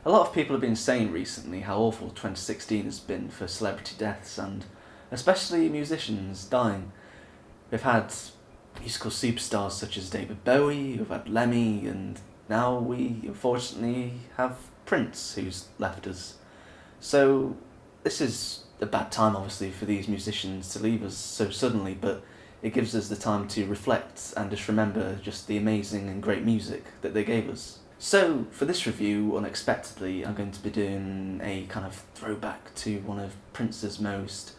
A lot of people have been saying recently how awful 2016 has been for celebrity deaths and especially musicians dying. We've had musical superstars such as David Bowie, we've had Lemmy, and now we unfortunately have Prince who's left us. So this is a bad time obviously for these musicians to leave us so suddenly, but it gives us the time to reflect and just remember just the amazing and great music that they gave us. So, for this review, unexpectedly, I'm going to be doing a kind of throwback to one of Prince's most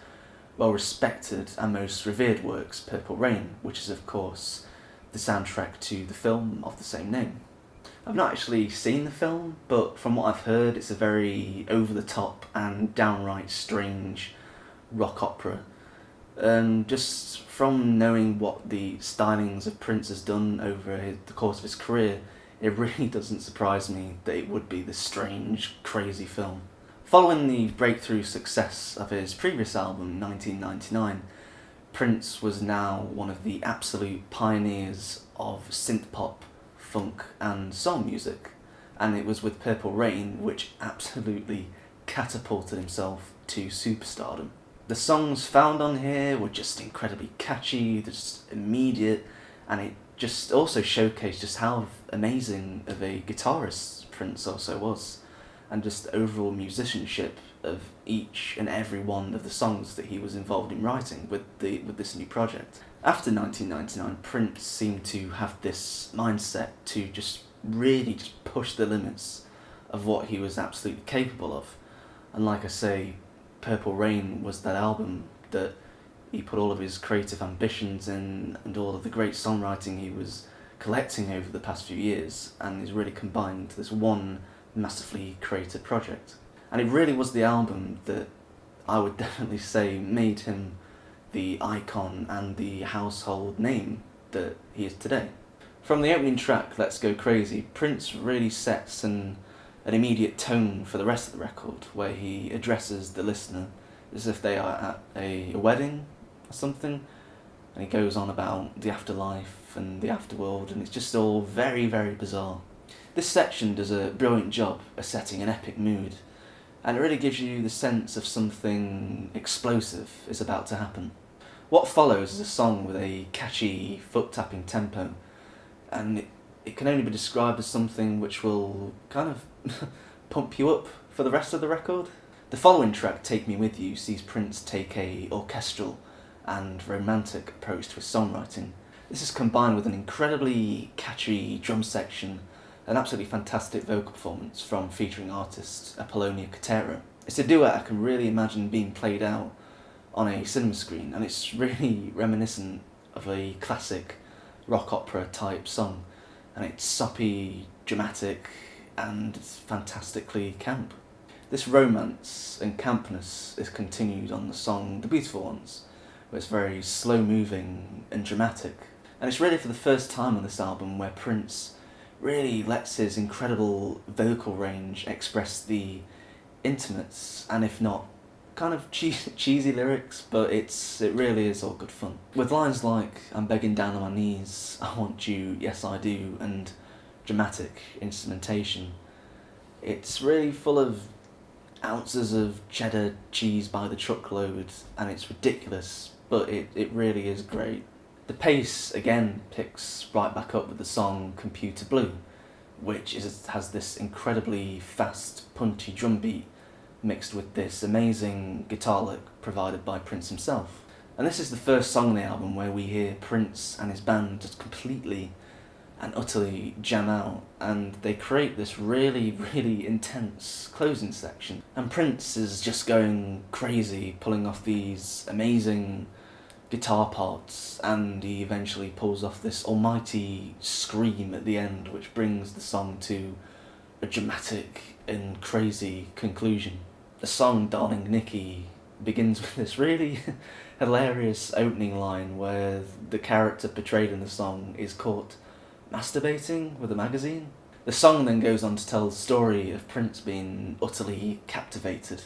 well-respected and most revered works, Purple Rain, which is, of course, the soundtrack to the film of the same name. I've not actually seen the film, but from what I've heard, it's a very over-the-top and downright strange rock opera. Just from knowing what the stylings of Prince has done over the course of his career, it really doesn't surprise me that it would be this strange, crazy film. Following the breakthrough success of his previous album, 1999, Prince was now one of the absolute pioneers of synth-pop, funk and soul music, and it was with Purple Rain which absolutely catapulted himself to superstardom. The songs found on here were just incredibly catchy, just immediate, and it just also showcased just how amazing of a guitarist Prince also was, and just the overall musicianship of each and every one of the songs that he was involved in writing with this new project. After 1999, Prince seemed to have this mindset to just really just push the limits of what he was absolutely capable of. And like I say, Purple Rain was that album that he put all of his creative ambitions in and all of the great songwriting he was collecting over the past few years, and is really combined into this one massively creative project. And it really was the album that I would definitely say made him the icon and the household name that he is today. From the opening track, Let's Go Crazy, Prince really sets an immediate tone for the rest of the record, where he addresses the listener as if they are at a wedding or something, and he goes on about the afterlife and the afterworld, and it's just all very, very bizarre. This section does a brilliant job of setting an epic mood, and it really gives you the sense of something explosive is about to happen. What follows is a song with a catchy foot-tapping tempo, and it can only be described as something which will kind of pump you up for the rest of the record. The following track, Take Me With You, sees Prince take a orchestral and romantic approach to his songwriting. This is combined with an incredibly catchy drum section, an absolutely fantastic vocal performance from featuring artist Apollonia Kotero. It's a duet I can really imagine being played out on a cinema screen, and it's really reminiscent of a classic rock opera type song, and it's soppy, dramatic, and it's fantastically camp. This romance and campness is continued on the song The Beautiful Ones, where it's very slow moving and dramatic. And it's really for the first time on this album where Prince really lets his incredible vocal range express the intimate and if not kind of cheesy lyrics, but it really is all good fun. With lines like I'm begging down on my knees, I want you, yes I do, and dramatic instrumentation, it's really full of ounces of cheddar cheese by the truckload, and it's ridiculous, but it really is great. The pace again picks right back up with the song Computer Blue, which has this incredibly fast, punchy drum beat mixed with this amazing guitar lick provided by Prince himself. And this is the first song on the album where we hear Prince and his band just completely and utterly jam out, and they create this really, really intense closing section. And Prince is just going crazy, pulling off these amazing guitar parts, and he eventually pulls off this almighty scream at the end, which brings the song to a dramatic and crazy conclusion. The song Darling Nikki begins with this really hilarious opening line where the character portrayed in the song is caught masturbating with a magazine. The song then goes on to tell the story of Prince being utterly captivated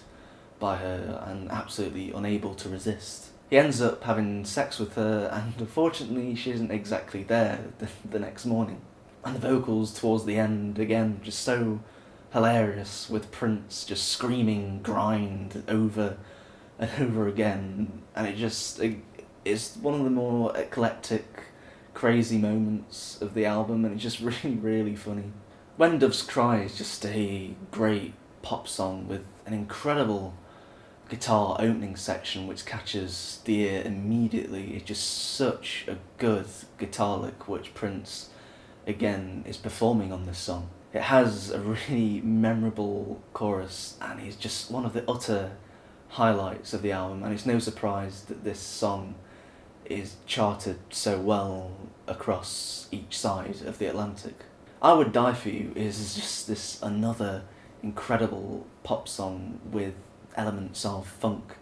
by her and absolutely unable to resist. He ends up having sex with her, and unfortunately she isn't exactly there the next morning. And the vocals towards the end, again, just so hilarious, with Prince just screaming grind over and over again, and it's one of the more eclectic, crazy moments of the album, and it's just really, really funny. When Doves Cry is just a great pop song with an incredible guitar opening section which catches the ear immediately. It's just such a good guitar lick which Prince, again, is performing on this song. It has a really memorable chorus, and it's just one of the utter highlights of the album, and it's no surprise that this song is charted so well across each side of the Atlantic. I Would Die For You is just this another incredible pop song with elements of funk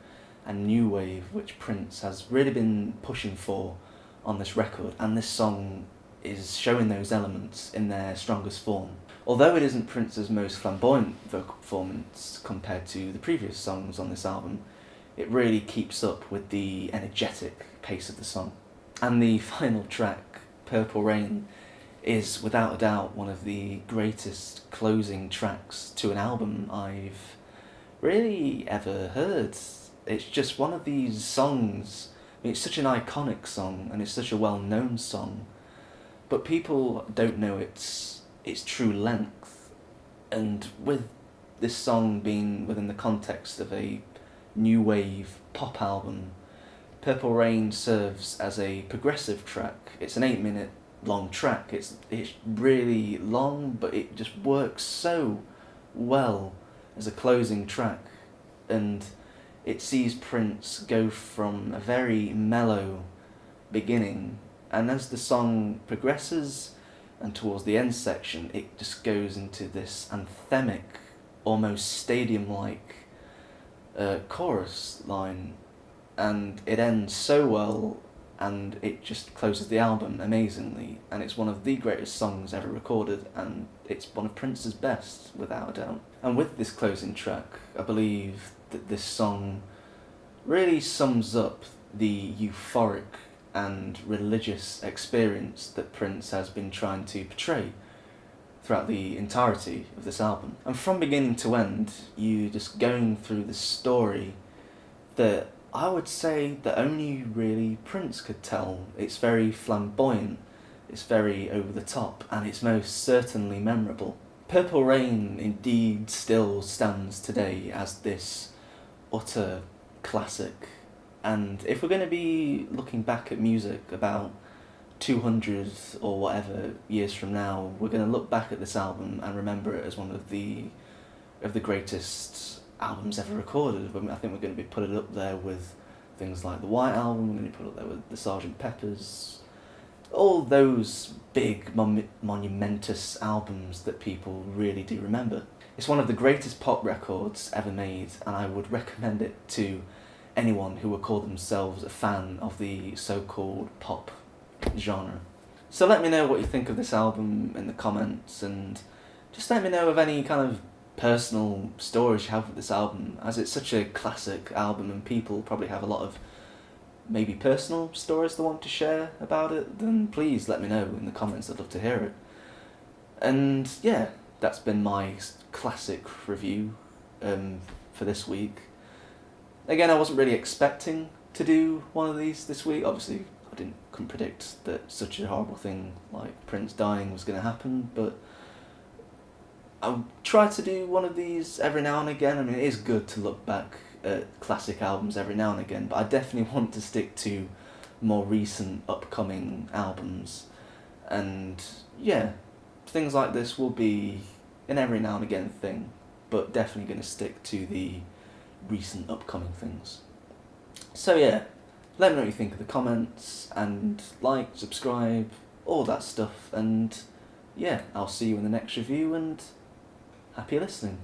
and new wave which Prince has really been pushing for on this record, and this song is showing those elements in their strongest form. Although it isn't Prince's most flamboyant vocal performance compared to the previous songs on this album, it really keeps up with the energetic pace of the song. And the final track, Purple Rain, is without a doubt one of the greatest closing tracks to an album I've really ever heard. It's just one of these songs, I mean, it's such an iconic song and it's such a well-known song, but people don't know its true length. And with this song being within the context of a new wave pop album, Purple Rain serves as a progressive track. It's an 8-minute long track. It's really long, but it just works so well as a closing track, and it sees Prince go from a very mellow beginning, and as the song progresses and towards the end section, it just goes into this anthemic, almost stadium-like chorus line, and it ends so well, and it just closes the album amazingly, and it's one of the greatest songs ever recorded, and it's one of Prince's best, without a doubt. And with this closing track, I believe that this song really sums up the euphoric and religious experience that Prince has been trying to portray throughout the entirety of this album. And from beginning to end, you just going through the story that I would say that only really Prince could tell. It's very flamboyant, it's very over the top, and it's most certainly memorable. Purple Rain indeed still stands today as this utter classic, and if we're going to be looking back at music about 200 or whatever years from now, we're going to look back at this album and remember it as one of the greatest albums ever recorded. I think we're going to be putting it up there with things like the White Album, we're going to put it up there with the Sgt. Pepper's, all those big monumentous albums that people really do remember. It's one of the greatest pop records ever made, and I would recommend it to anyone who would call themselves a fan of the so-called pop genre. So let me know what you think of this album in the comments, and just let me know of any kind of personal stories you have with this album, as it's such a classic album and people probably have a lot of maybe personal stories they want to share about it. Then please let me know in the comments. I'd love to hear it. And yeah, that's been my classic review for this week. Again, I wasn't really expecting to do one of these this week. Obviously couldn't predict that such a horrible thing like Prince dying was going to happen, but I'll try to do one of these every now and again. I mean, it is good to look back at classic albums every now and again, but I definitely want to stick to more recent upcoming albums. And yeah, things like this will be an every now and again thing, but definitely going to stick to the recent upcoming things. So yeah, let me know what you think of the comments, and like, subscribe, all that stuff, and yeah, I'll see you in the next review, and happy listening.